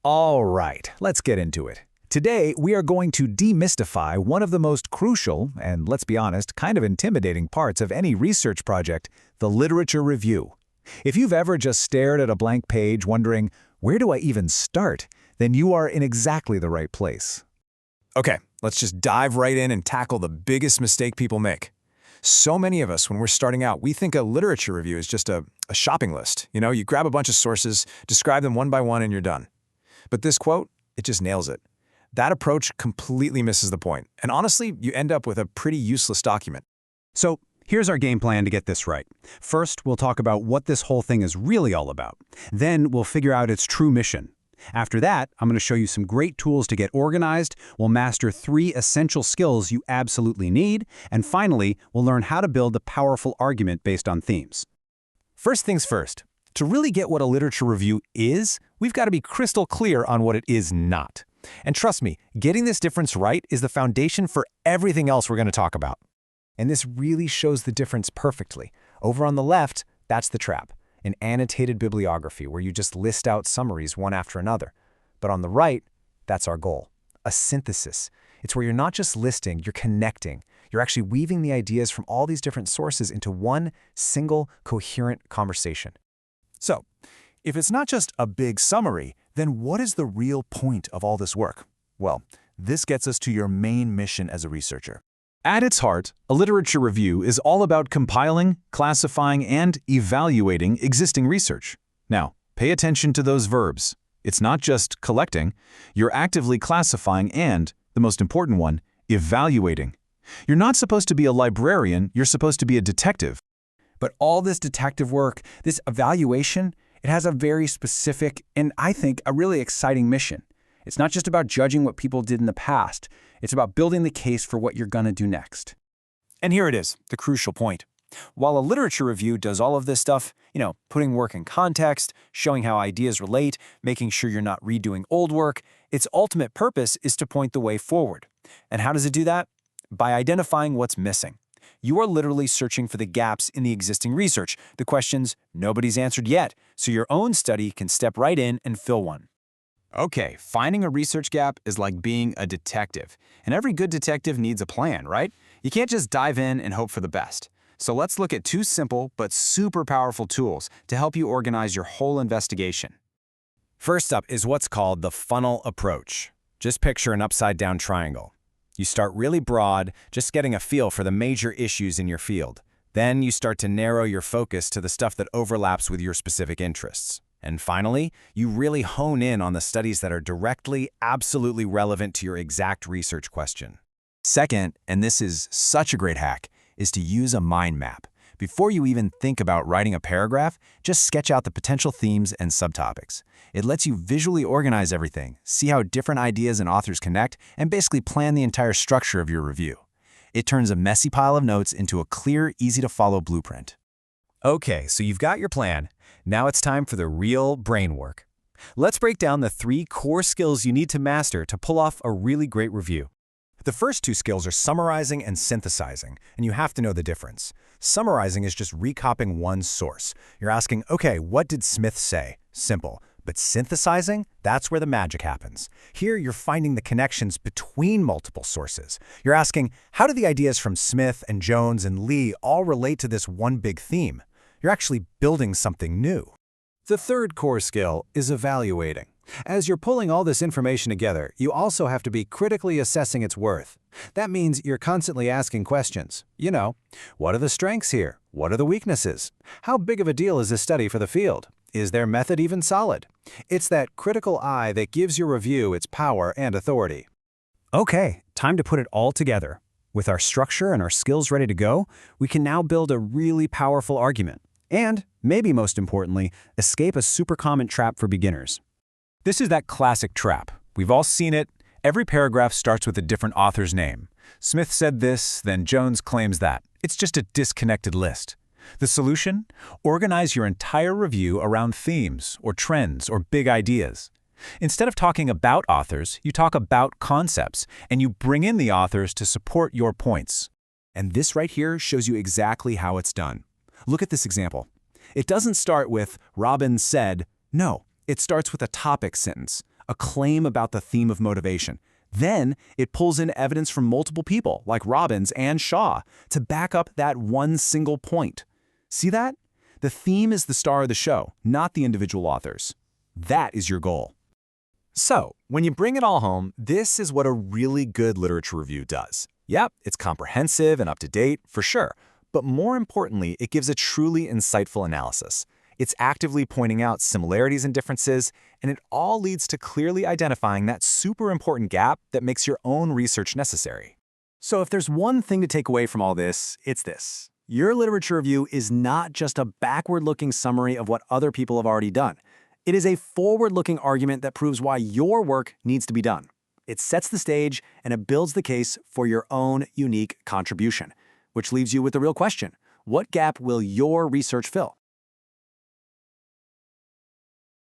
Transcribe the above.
All right, let's get into it. Today, we are going to demystify one of the most crucial, and let's be honest, kind of intimidating parts of any research project, the literature review. If you've ever just stared at a blank page wondering, where do I even start? Then you are in exactly the right place. Okay, let's just dive right in and tackle the biggest mistake people make. So many of us, when we're starting out, we think a literature review is just a shopping list. You grab a bunch of sources, describe them one by one, and you're done. But this quote, it just nails it. That approach completely misses the point, and honestly, you end up with a pretty useless document. So here's our game plan to get this right. First, we'll talk about what this whole thing is really all about. Then we'll figure out its true mission. After that, I'm going to show you some great tools to get organized. We'll master 3 essential skills you absolutely need. And finally, we'll learn how to build a powerful argument based on themes. First things first, to really get what a literature review is, we've got to be crystal clear on what it is not. And trust me, getting this difference right is the foundation for everything else we're going to talk about. And this really shows the difference perfectly. Over on the left, that's the trap. An annotated bibliography where you just list out summaries one after another. But on the right, that's our goal, a synthesis. It's where you're not just listing, you're connecting. You're actually weaving the ideas from all these different sources into one single, coherent conversation. So, if it's not just a big summary, then what is the real point of all this work? Well, this gets us to your main mission as a researcher. At its heart, a literature review is all about compiling, classifying, and evaluating existing research. Now, pay attention to those verbs. It's not just collecting, you're actively classifying and, the most important one, evaluating. You're not supposed to be a librarian, you're supposed to be a detective. But all this detective work, this evaluation, it has a very specific and, I think, a really exciting mission. It's not just about judging what people did in the past. It's about building the case for what you're going to do next. And here it is, the crucial point. While a literature review does all of this stuff, putting work in context, showing how ideas relate, making sure you're not redoing old work, its ultimate purpose is to point the way forward. And how does it do that? By identifying what's missing. You are literally searching for the gaps in the existing research, the questions nobody's answered yet, so your own study can step right in and fill one. Okay, finding a research gap is like being a detective. And every good detective needs a plan, right? You can't just dive in and hope for the best. So let's look at 2 simple but super powerful tools to help you organize your whole investigation. First up is what's called the funnel approach. Just picture an upside-down triangle. You start really broad, just getting a feel for the major issues in your field. Then you start to narrow your focus to the stuff that overlaps with your specific interests. And finally, you really hone in on the studies that are directly, absolutely relevant to your exact research question. Second, and this is such a great hack, is to use a mind map. Before you even think about writing a paragraph, just sketch out the potential themes and subtopics. It lets you visually organize everything, see how different ideas and authors connect, and basically plan the entire structure of your review. It turns a messy pile of notes into a clear, easy-to-follow blueprint. Okay, so you've got your plan. Now it's time for the real brain work. Let's break down the 3 core skills you need to master to pull off a really great review. The first 2 skills are summarizing and synthesizing, and you have to know the difference. Summarizing is just recopying one source. You're asking, okay, what did Smith say? Simple. But synthesizing, that's where the magic happens. Here, you're finding the connections between multiple sources. You're asking, how do the ideas from Smith and Jones and Lee all relate to this one big theme? You're actually building something new. The third core skill is evaluating. As you're pulling all this information together, you also have to be critically assessing its worth. That means you're constantly asking questions. What are the strengths here? What are the weaknesses? How big of a deal is this study for the field? Is their method even solid? It's that critical eye that gives your review its power and authority. Okay, time to put it all together. With our structure and our skills ready to go, we can now build a really powerful argument. And, maybe most importantly, escape a super common trap for beginners. This is that classic trap. We've all seen it. Every paragraph starts with a different author's name. Smith said this, then Jones claims that. It's just a disconnected list. The solution? Organize your entire review around themes or trends or big ideas. Instead of talking about authors, you talk about concepts, and you bring in the authors to support your points. And this right here shows you exactly how it's done. Look at this example. It doesn't start with, Robin said, no. It starts with a topic sentence. a claim about the theme of motivation. Then it pulls in evidence from multiple people, like Robbins and Shaw, to back up that one single point. See that? The theme is the star of the show, not the individual authors. That is your goal. So, when you bring it all home, this is what a really good literature review does. Yep, it's comprehensive and up to date, for sure. But more importantly, it gives a truly insightful analysis. It's actively pointing out similarities and differences, and it all leads to clearly identifying that super important gap that makes your own research necessary. So if there's one thing to take away from all this, it's this. Your literature review is not just a backward-looking summary of what other people have already done. It is a forward-looking argument that proves why your work needs to be done. It sets the stage and it builds the case for your own unique contribution, which leaves you with the real question: what gap will your research fill?